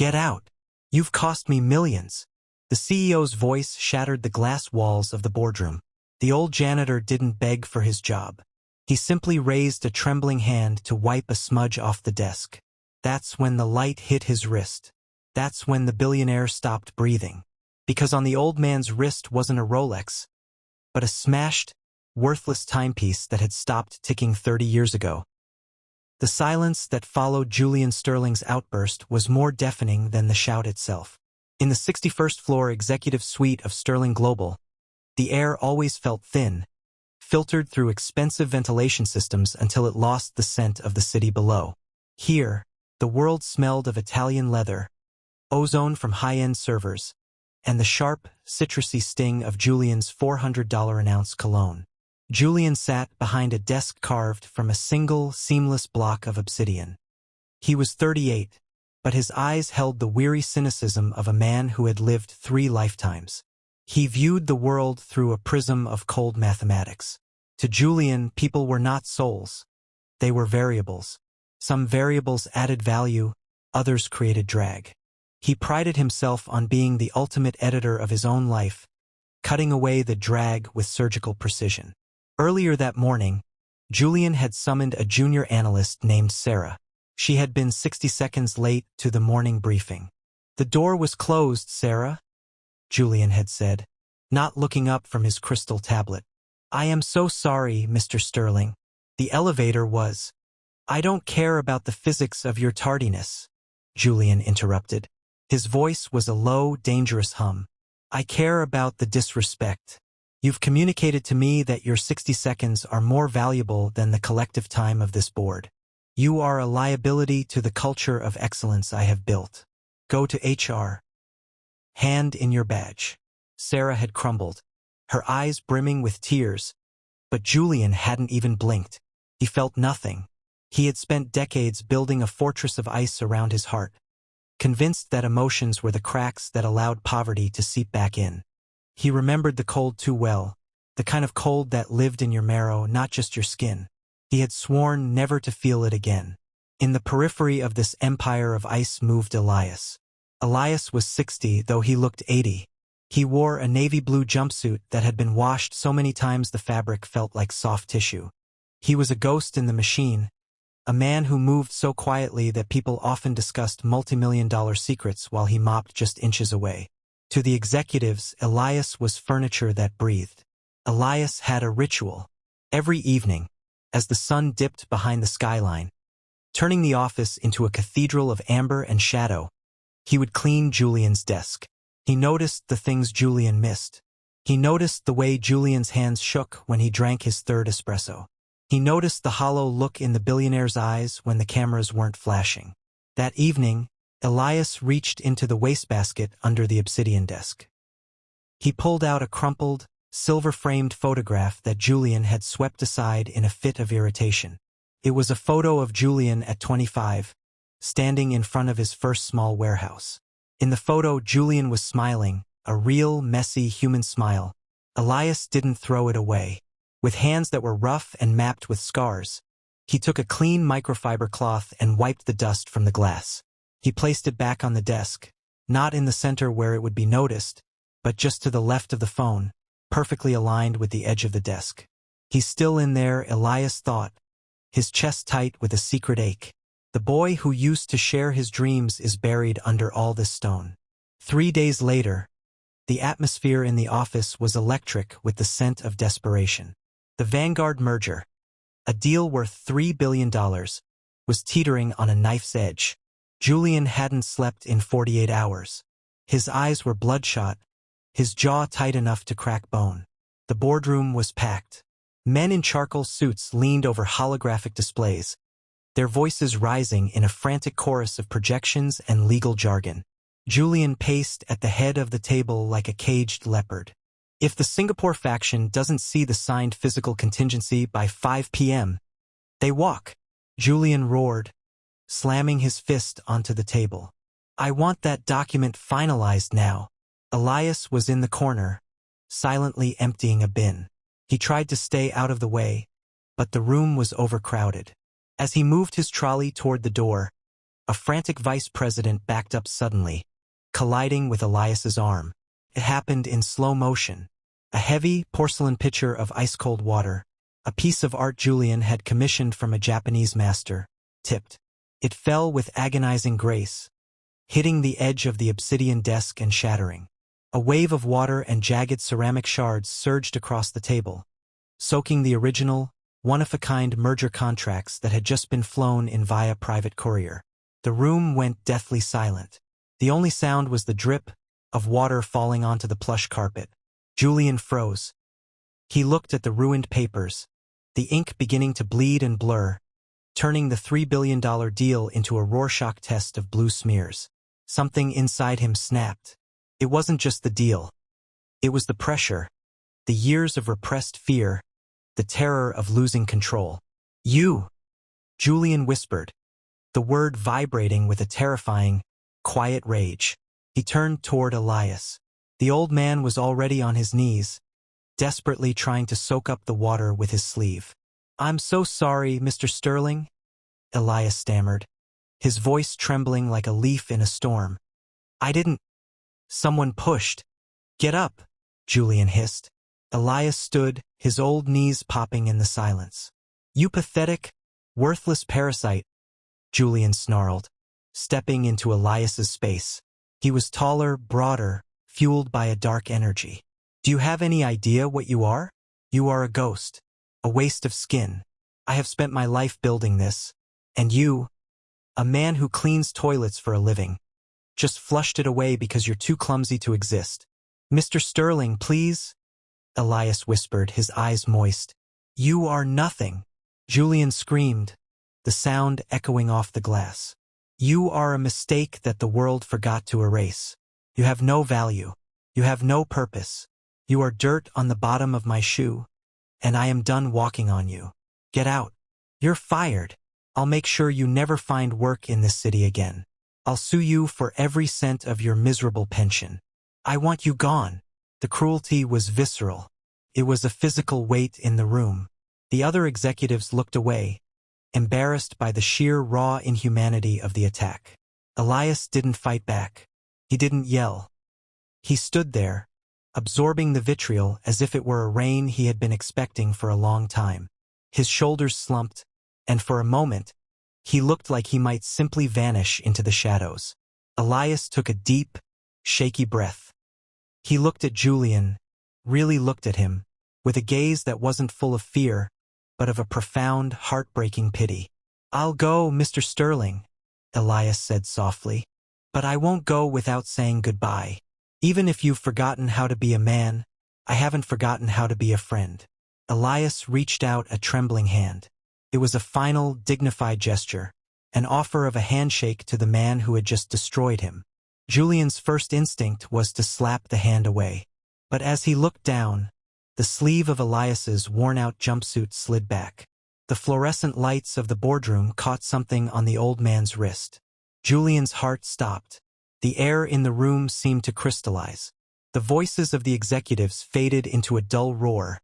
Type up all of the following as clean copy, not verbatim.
Get out. You've cost me millions. The CEO's voice shattered the glass walls of the boardroom. The old janitor didn't beg for his job. He simply raised a trembling hand to wipe a smudge off the desk. That's when the light hit his wrist. That's when the billionaire stopped breathing. Because on the old man's wrist wasn't a Rolex, but a smashed, worthless timepiece that had stopped ticking 30 years ago. The silence that followed Julian Sterling's outburst was more deafening than the shout itself. In the 61st floor executive suite of Sterling Global, the air always felt thin, filtered through expensive ventilation systems until it lost the scent of the city below. Here, the world smelled of Italian leather, ozone from high-end servers, and the sharp, citrusy sting of Julian's $400 an ounce cologne. Julian sat behind a desk carved from a single, seamless block of obsidian. He was 38, but his eyes held the weary cynicism of a man who had lived 3 lifetimes. He viewed the world through a prism of cold mathematics. To Julian, people were not souls. They were variables. Some variables added value, others created drag. He prided himself on being the ultimate editor of his own life, cutting away the drag with surgical precision. Earlier that morning, Julian had summoned a junior analyst named Sarah. She had been 60 seconds late to the morning briefing. "The door was closed, Sarah," Julian had said, not looking up from his crystal tablet. "I am so sorry, Mr. Sterling. The elevator was—" "I don't care about the physics of your tardiness," Julian interrupted. His voice was a low, dangerous hum. "I care about the disrespect. You've communicated to me that your 60 seconds are more valuable than the collective time of this board. You are a liability to the culture of excellence I have built. Go to HR. Hand in your badge." Sarah had crumbled, her eyes brimming with tears, but Julian hadn't even blinked. He felt nothing. He had spent decades building a fortress of ice around his heart, convinced that emotions were the cracks that allowed poverty to seep back in. He remembered the cold too well, the kind of cold that lived in your marrow, not just your skin. He had sworn never to feel it again. In the periphery of this empire of ice moved Elias. Elias was 60, though he looked 80. He wore a navy blue jumpsuit that had been washed so many times the fabric felt like soft tissue. He was a ghost in the machine, a man who moved so quietly that people often discussed multi-million-dollar secrets while he mopped just inches away. To the executives, Elias was furniture that breathed. Elias had a ritual. Every evening, as the sun dipped behind the skyline, turning the office into a cathedral of amber and shadow, he would clean Julian's desk. He noticed the things Julian missed. He noticed the way Julian's hands shook when he drank his 3rd espresso. He noticed the hollow look in the billionaire's eyes when the cameras weren't flashing. That evening, Elias reached into the wastebasket under the obsidian desk. He pulled out a crumpled, silver-framed photograph that Julian had swept aside in a fit of irritation. It was a photo of Julian at 25, standing in front of his first small warehouse. In the photo, Julian was smiling, a real, messy human smile. Elias didn't throw it away. With hands that were rough and mapped with scars, he took a clean microfiber cloth and wiped the dust from the glass. He placed it back on the desk, not in the center where it would be noticed, but just to the left of the phone, perfectly aligned with the edge of the desk. "He's still in there," Elias thought, his chest tight with a secret ache. The boy who used to share his dreams is buried under all this stone. 3 days later, the atmosphere in the office was electric with the scent of desperation. The Vanguard merger, a deal worth $3 billion, was teetering on a knife's edge. Julian hadn't slept in 48 hours. His eyes were bloodshot, his jaw tight enough to crack bone. The boardroom was packed. Men in charcoal suits leaned over holographic displays, their voices rising in a frantic chorus of projections and legal jargon. Julian paced at the head of the table like a caged leopard. If the Singapore faction doesn't see the signed physical contingency by 5 p.m., they walk, Julian roared, slamming his fist onto the table. "I want that document finalized now." Elias was in the corner, silently emptying a bin. He tried to stay out of the way, but the room was overcrowded. As he moved his trolley toward the door, A frantic vice president backed up suddenly, colliding with Elias's arm. It happened in slow motion. A heavy porcelain pitcher of ice-cold water, a piece of art Julian had commissioned from a Japanese master, tipped. It fell with agonizing grace, hitting the edge of the obsidian desk and shattering. A wave of water and jagged ceramic shards surged across the table, soaking the original, one-of-a-kind merger contracts that had just been flown in via private courier. The room went deathly silent. The only sound was the drip of water falling onto the plush carpet. Julian froze. He looked at the ruined papers, the ink beginning to bleed and blur, turning the $3 billion deal into a Rorschach test of blue smears. Something inside him snapped. It wasn't just the deal. It was the pressure, the years of repressed fear, the terror of losing control. "You!" Julian whispered, the word vibrating with a terrifying, quiet rage. He turned toward Elias. The old man was already on his knees, desperately trying to soak up the water with his sleeve. "I'm so sorry, Mr. Sterling," Elias stammered, his voice trembling like a leaf in a storm. "I didn't—" Someone pushed. "Get up," Julian hissed. Elias stood, his old knees popping in the silence. "You pathetic, worthless parasite," Julian snarled, stepping into Elias's space. He was taller, broader, fueled by a dark energy. "Do you have any idea what you are? You are a ghost, a waste of skin. I have spent my life building this, and you, a man who cleans toilets for a living, just flushed it away because you're too clumsy to exist." "Mr. Sterling, please," Elias whispered, his eyes moist. "You are nothing," Julian screamed, the sound echoing off the glass. "You are a mistake that the world forgot to erase. You have no value. You have no purpose. You are dirt on the bottom of my shoe, and I am done walking on you. Get out. You're fired. I'll make sure you never find work in this city again. I'll sue you for every cent of your miserable pension. I want you gone." The cruelty was visceral. It was a physical weight in the room. The other executives looked away, embarrassed by the sheer raw inhumanity of the attack. Elias didn't fight back. He didn't yell. He stood there, absorbing the vitriol as if it were a rain he had been expecting for a long time. His shoulders slumped, and for a moment, he looked like he might simply vanish into the shadows. Elias took a deep, shaky breath. He looked at Julian, really looked at him, with a gaze that wasn't full of fear, but of a profound, heartbreaking pity. "I'll go, Mr. Sterling," Elias said softly, "but I won't go without saying goodbye. Even if you've forgotten how to be a man, I haven't forgotten how to be a friend." Elias reached out a trembling hand. It was a final, dignified gesture, an offer of a handshake to the man who had just destroyed him. Julian's first instinct was to slap the hand away. But as he looked down, the sleeve of Elias's worn-out jumpsuit slid back. The fluorescent lights of the boardroom caught something on the old man's wrist. Julian's heart stopped. The air in the room seemed to crystallize. The voices of the executives faded into a dull roar,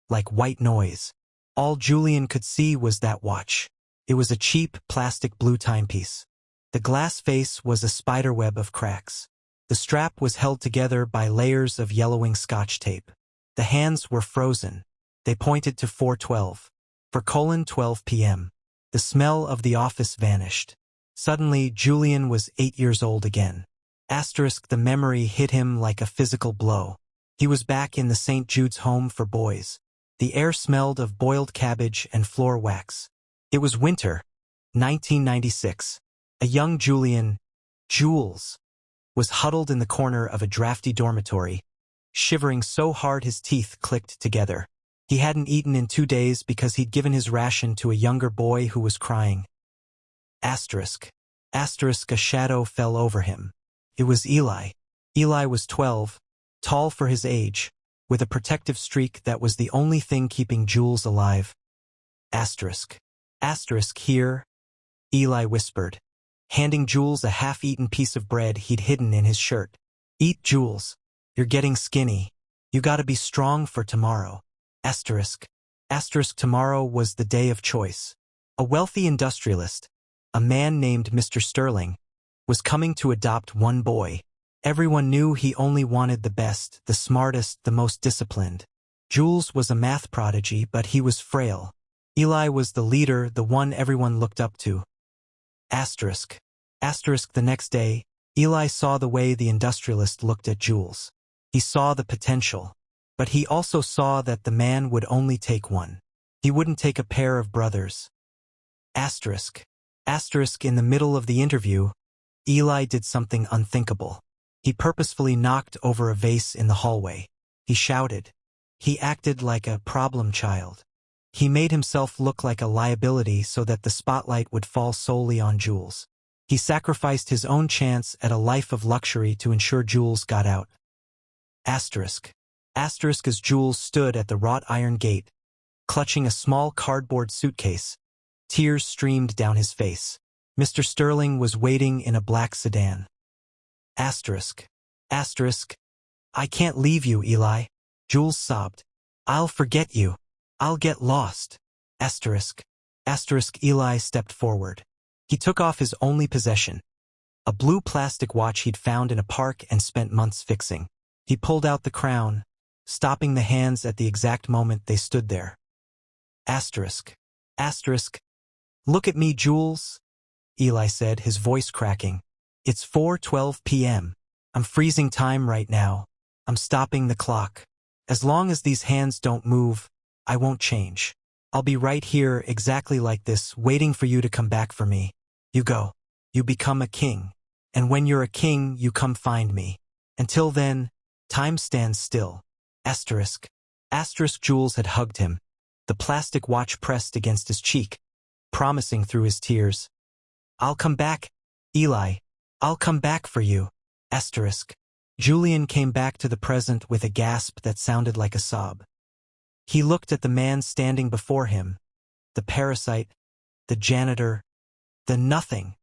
like white noise. All Julian could see was that watch. It was a cheap, plastic blue timepiece. The glass face was a spiderweb of cracks. The strap was held together by layers of yellowing Scotch tape. The hands were frozen. They pointed to 4:12. For 12 p.m. The smell of the office vanished. Suddenly, Julian was 8 years old again. The memory hit him like a physical blow. He was back in the St. Jude's home for boys. The air smelled of boiled cabbage and floor wax. It was winter, 1996. A young Julian, Jules, was huddled in the corner of a drafty dormitory, shivering so hard his teeth clicked together. He hadn't eaten in 2 days because he'd given his ration to a younger boy who was crying. A shadow fell over him. It was Eli. Eli was 12, tall for his age, with a protective streak that was the only thing keeping Jules alive. Here, Eli whispered, handing Jules a half-eaten piece of bread he'd hidden in his shirt. "Eat, Jules. You're getting skinny. You gotta be strong for tomorrow." Tomorrow was the day of choice. A wealthy industrialist, a man named Mr. Sterling, was coming to adopt one boy. Everyone knew he only wanted the best, the smartest, the most disciplined. Jules was a math prodigy, but he was frail. Eli was the leader, the one everyone looked up to. Asterisk. Asterisk. The next day, Eli saw the way the industrialist looked at Jules. He saw the potential. But he also saw that the man would only take one. He wouldn't take a pair of brothers. Asterisk. Asterisk. In the middle of the interview, Eli did something unthinkable. He purposefully knocked over a vase in the hallway. He shouted. He acted like a problem child. He made himself look like a liability so that the spotlight would fall solely on Jules. He sacrificed his own chance at a life of luxury to ensure Jules got out. Asterisk. Asterisk. As Jules stood at the wrought iron gate, clutching a small cardboard suitcase, tears streamed down his face. Mr. Sterling was waiting in a black sedan. Asterisk. Asterisk. I can't leave you, Eli. Jules sobbed. I'll forget you. I'll get lost. Asterisk. Asterisk. Eli stepped forward. He took off his only possession, a blue plastic watch he'd found in a park and spent months fixing. He pulled out the crown, stopping the hands at the exact moment they stood there. Asterisk. Asterisk. Look at me, Jules, Eli said, his voice cracking. It's 4:12 p.m. I'm freezing time right now. I'm stopping the clock. As long as these hands don't move, I won't change. I'll be right here exactly like this, waiting for you to come back for me. You go. You become a king. And when you're a king, you come find me. Until then, time stands still. Asterisk. Asterisk. Jules had hugged him, the plastic watch pressed against his cheek, promising through his tears. I'll come back, Eli. I'll come back for you. Asterisk. Julian came back to the present with a gasp that sounded like a sob. He looked at the man standing before him, the parasite, the janitor, the nothing.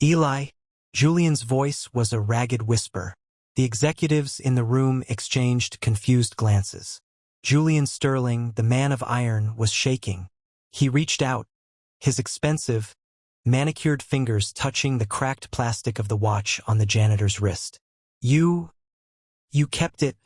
Eli. Julian's voice was a ragged whisper. The executives in the room exchanged confused glances. Julian Sterling, the man of iron, was shaking. He reached out, his expensive, manicured fingers touching the cracked plastic of the watch on the janitor's wrist. You kept it,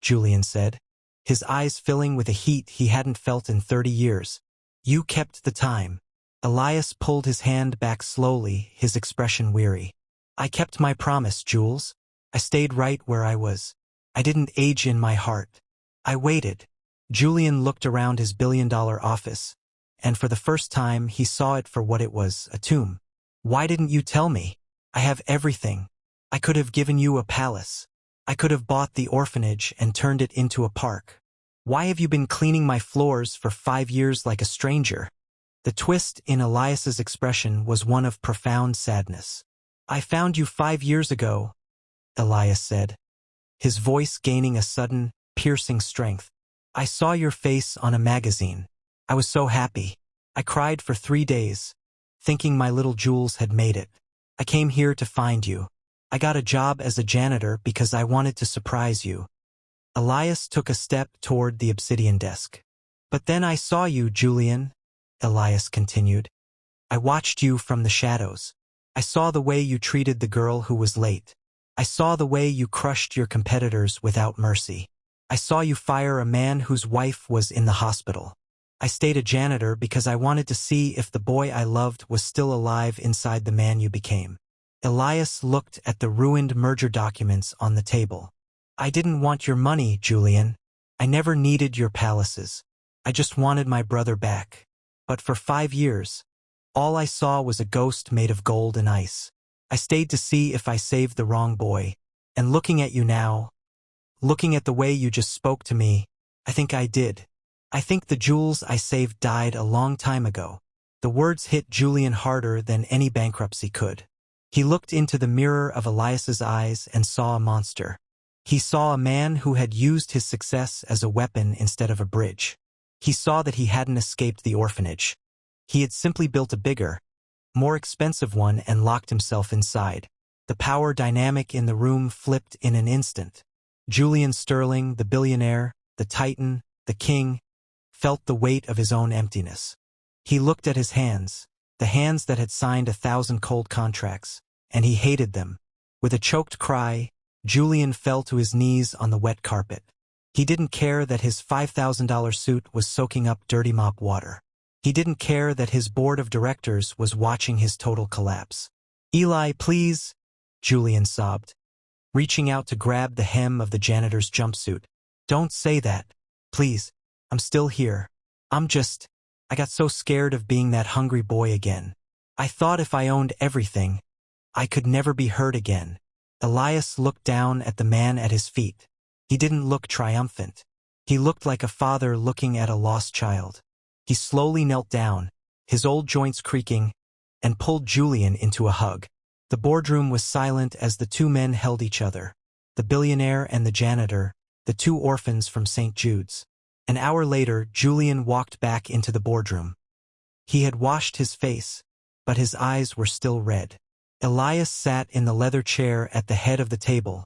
Julian said, his eyes filling with a heat he hadn't felt in 30 years. You kept the time. Elias pulled his hand back slowly, his expression weary. I kept my promise, Jules. I stayed right where I was. I didn't age in my heart. I waited. Julian looked around his billion-dollar office, and for the first time he saw it for what it was, a tomb. Why didn't you tell me? I have everything. I could have given you a palace. I could have bought the orphanage and turned it into a park. Why have you been cleaning my floors for 5 years like a stranger? The twist in Elias's expression was one of profound sadness. I found you 5 years ago, Elias said, his voice gaining a sudden, piercing strength. I saw your face on a magazine. I was so happy. I cried for 3 days, thinking my little Jules had made it. I came here to find you. I got a job as a janitor because I wanted to surprise you. Elias took a step toward the obsidian desk. But then I saw you, Julian, Elias continued. I watched you from the shadows. I saw the way you treated the girl who was late. I saw the way you crushed your competitors without mercy. I saw you fire a man whose wife was in the hospital. I stayed a janitor because I wanted to see if the boy I loved was still alive inside the man you became. Elias looked at the ruined merger documents on the table. I didn't want your money, Julian. I never needed your palaces. I just wanted my brother back. But for 5 years, all I saw was a ghost made of gold and ice. I stayed to see if I saved the wrong boy. And looking at you now, looking at the way you just spoke to me, I think I did. I think the Jules I saved died a long time ago. The words hit Julian harder than any bankruptcy could. He looked into the mirror of Elias's eyes and saw a monster. He saw a man who had used his success as a weapon instead of a bridge. He saw that he hadn't escaped the orphanage. He had simply built a bigger, more expensive one and locked himself inside. The power dynamic in the room flipped in an instant. Julian Sterling, the billionaire, the titan, the king, felt the weight of his own emptiness. He looked at his hands. the hands that had signed 1,000 cold contracts, and he hated them. With a choked cry, Julian fell to his knees on the wet carpet. He didn't care that his $5,000 suit was soaking up dirty mop water. He didn't care that his board of directors was watching his total collapse. "Eli, please," Julian sobbed, reaching out to grab the hem of the janitor's jumpsuit. "Don't say that. Please. I'm still here. I got so scared of being that hungry boy again. I thought if I owned everything, I could never be hurt again." Elias looked down at the man at his feet. He didn't look triumphant. He looked like a father looking at a lost child. He slowly knelt down, his old joints creaking, and pulled Julian into a hug. The boardroom was silent as the two men held each other, the billionaire and the janitor, the two orphans from St. Jude's. An hour later, Julian walked back into the boardroom. He had washed his face, but his eyes were still red. Elias sat in the leather chair at the head of the table,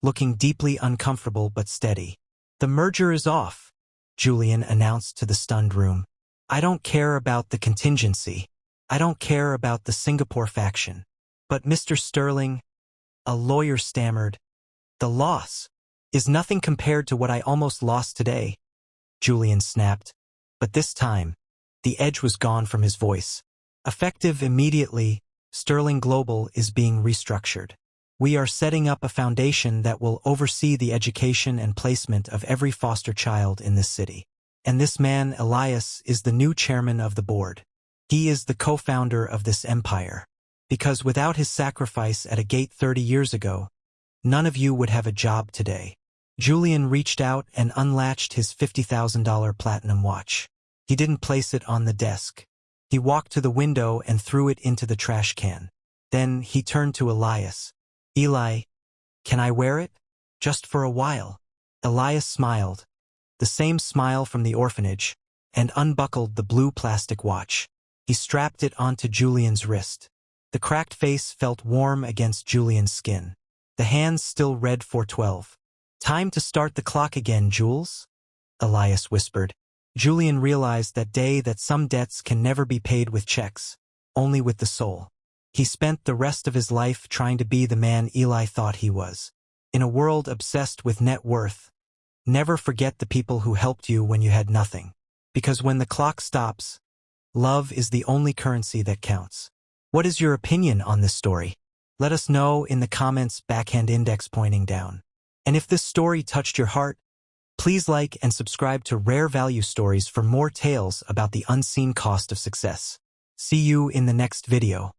looking deeply uncomfortable but steady. "The merger is off," Julian announced to the stunned room. "I don't care about the contingency. I don't care about the Singapore faction. But Mr. Sterling," a lawyer stammered, "the loss is nothing compared to what I almost lost today," Julian snapped. But this time, the edge was gone from his voice. "Effective immediately, Sterling Global is being restructured. We are setting up a foundation that will oversee the education and placement of every foster child in this city. And this man, Elias, is the new chairman of the board. He is the co-founder of this empire. Because without his sacrifice at a gate 30 years ago, none of you would have a job today." Julian reached out and unlatched his $50,000 platinum watch. He didn't place it on the desk. He walked to the window and threw it into the trash can. Then he turned to Elias. "Eli, can I wear it? Just for a while?" Elias smiled, the same smile from the orphanage, and unbuckled the blue plastic watch. He strapped it onto Julian's wrist. The cracked face felt warm against Julian's skin. The hands still read 4:12. "Time to start the clock again, Jules," Elias whispered. Julian realized that day that some debts can never be paid with checks, only with the soul. He spent the rest of his life trying to be the man Eli thought he was. In a world obsessed with net worth, never forget the people who helped you when you had nothing. Because when the clock stops, love is the only currency that counts. What is your opinion on this story? Let us know in the comments, backhand index pointing down. And if this story touched your heart, please like and subscribe to Rare Value Stories for more tales about the unseen cost of success. See you in the next video.